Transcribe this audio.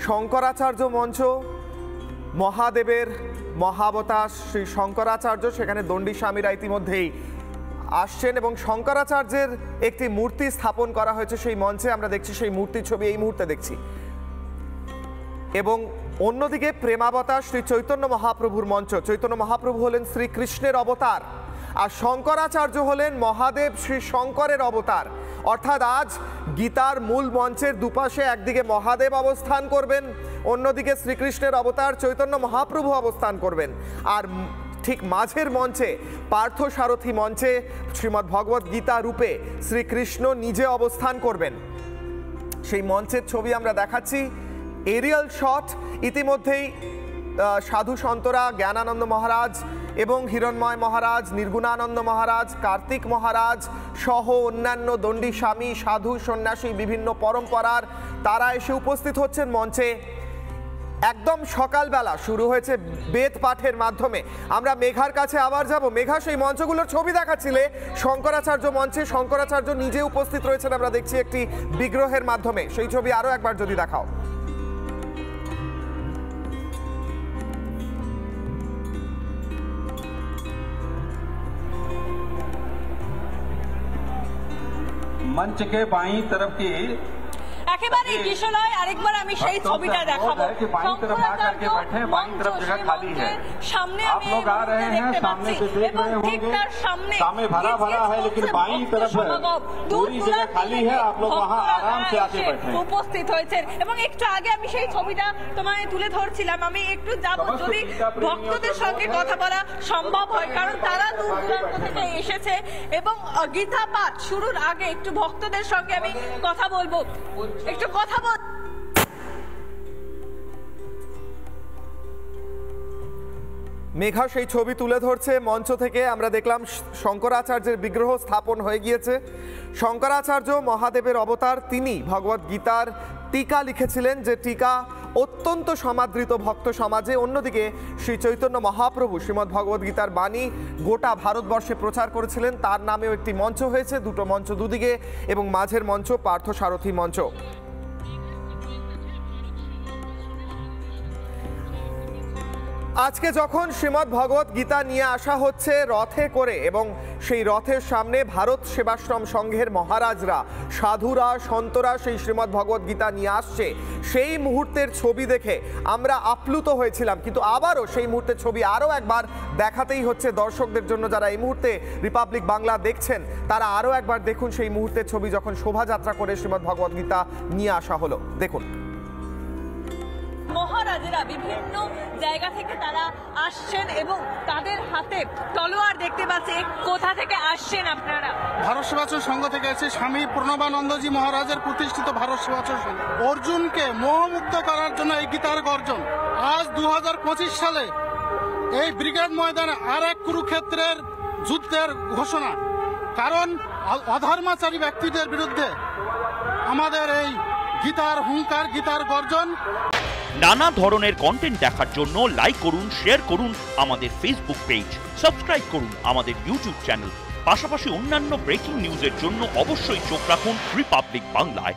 শঙ্করাচার্য মঞ্চ, মহাদেবের মহাবতার শ্রী শঙ্করাচার্য, সেখানে দণ্ডী স্বামীরা ইতিমধ্যেই আসছেন এবং শঙ্করাচার্যের একটি মূর্তি স্থাপন করা হয়েছে সেই মঞ্চে। আমরা দেখছি সেই মূর্তির ছবি এই মুহূর্তে দেখছি। এবং অন্যদিকে প্রেমাবতার শ্রী চৈতন্য মহাপ্রভুর মঞ্চ। চৈতন্য মহাপ্রভু হলেন শ্রীকৃষ্ণের অবতার, আর শঙ্করাচার্য হলেন মহাদেব শ্রী শঙ্করের অবতার। অর্থাৎ আজ গীতার মূল মঞ্চের দুপাশে একদিকে মহাদেব অবস্থান করবেন, অন্যদিকে শ্রীকৃষ্ণের অবতার চৈতন্য মহাপ্রভু অবস্থান করবেন, আর ঠিক মাঝের মঞ্চে পার্থসারথী মঞ্চে শ্রীমদ্ ভগবত গীতা রূপে শ্রীকৃষ্ণ নিজে অবস্থান করবেন। সেই মঞ্চের ছবি আমরা দেখাচ্ছি, এরিয়াল শট। ইতিমধ্যেই সাধু সন্তরা জ্ঞানানন্দ মহারাজ এবং হিরণময় মহারাজ, নির্গুণানন্দ মহারাজ, কার্তিক মহারাজ সহ অন্যান্য দণ্ডী স্বামী, সাধু, সন্ন্যাসী, বিভিন্ন পরম্পরার তারা এসে উপস্থিত হচ্ছেন মঞ্চে। একদম সকালবেলা শুরু হয়েছে বেদ পাঠের মাধ্যমে। আমরা মেঘার কাছে আবার যাব। মেঘা, সেই মঞ্চগুলোর ছবি দেখাচ্ছিলে শঙ্করাচার্য মঞ্চে, শঙ্করাচার্য নিজে উপস্থিত রয়েছেন আমরা দেখছি একটি বিগ্রহের মাধ্যমে। সেই ছবি আরো একবার যদি দেখাও। मंच के बाईं तरफ की একেবারে কিশোরয় আরেকবার আমি সেই ছবিটা দেখাবো। সামনে আমি দেখতে পাচ্ছি এবং ঠিক তার সামনে भरा भरा है, लेकिन बाईं तरफ पूरी जगह खाली है। आप लोग वहां आराम से आके बैठे উপস্থিত হয়েছেন এবং একটু আগে আমি সেই ছবিটা তোমায় তুলে ধরছিলাম। আমি একটু যাব যদি ভক্তদের সঙ্গে কথা বলা সম্ভব হয়, কারণ তারা দূর দূরান্ত থেকে এসেছে এবং গীতা পাঠ শুরুর আগে একটু ভক্তদের সঙ্গে আমি কথা বলবো, একটু কথা বল। মেঘা সেই ছবি তুলে ধরছে মঞ্চ থেকে। আমরা দেখলাম শঙ্করাচার্যের বিগ্রহ স্থাপন হয়ে গিয়েছে। শঙ্করাচার্য মহাদেবের অবতার, তিনি ভগবত গীতার টিকা লিখেছিলেন, যে টিকা অত্যন্ত সমাদৃত ভক্ত সমাজে। অন্যদিকে শ্রী চৈতন্য মহাপ্রভু শ্রীমদ্ ভগবত গীতার বাণী গোটা ভারতবর্ষে প্রচার করেছিলেন। তার নামেও একটি মঞ্চ হয়েছে, দুটো মঞ্চ দুদিকে, এবং মাঝের মঞ্চ পার্থসারথী মঞ্চ। আজকে যখন শ্রীমদ্ ভগবত গীতা নিয়ে আসা হচ্ছে রথে করে, এবং সেই রথের সামনে ভারত সেবাশ্রম সংঘের মহারাজরা, সাধুরা, সন্তরা সেই শ্রীমদ্ ভগবত গীতা নিয়ে আসছে, সেই মুহূর্তের ছবি দেখে আমরা আপ্লুত হয়েছিলাম। কিন্তু আবারও সেই মুহূর্তের ছবি আরও একবার দেখাতেই হচ্ছে দর্শকদের জন্য। যারা এই মুহূর্তে রিপাবলিক বাংলা দেখছেন তারা আরও একবার দেখুন সেই মুহূর্তের ছবি, যখন শোভাযাত্রা করে শ্রীমদ্ ভগবত গীতা নিয়ে আসা হলো। দেখুন, মহারাজেরা বিভিন্ন জায়গা থেকে তারা আসছেন এবং তাদের হাতে তলোয়ার দেখতে পাচ্ছে। কোথা থেকে আসছেন আপনারা? ভারত সেবাশ্রম সংঘ থেকে এসে স্বামী প্রণবানন্দজি মহারাজের প্রতিষ্ঠিত ভারত সেবাশ্রম সংঘ। অর্জুনকে মোহমুক্ত করার জন্য এই গীতার গর্জন। আজ 2025 সালে এই ব্রিগেড ময়দানে আর এক কুরুক্ষেত্রের যুদ্ধের ঘোষণা। কারণ অধর্মাচারী ব্যক্তিদের বিরুদ্ধে আমাদের এই গীতার হুঙ্কার, গীতার গর্জন। নানা ধরনের কন্টেন্ট দেখার জন্য লাইক করুন, শেয়ার করুন আমাদের ফেসবুক পেজ, সাবস্ক্রাইব করুন আমাদের ইউটিউব চ্যানেল। পাশাপাশি অন্যান্য ব্রেকিং নিউজের জন্য অবশ্যই চোখ রাখুন রিপাবলিক বাংলায়।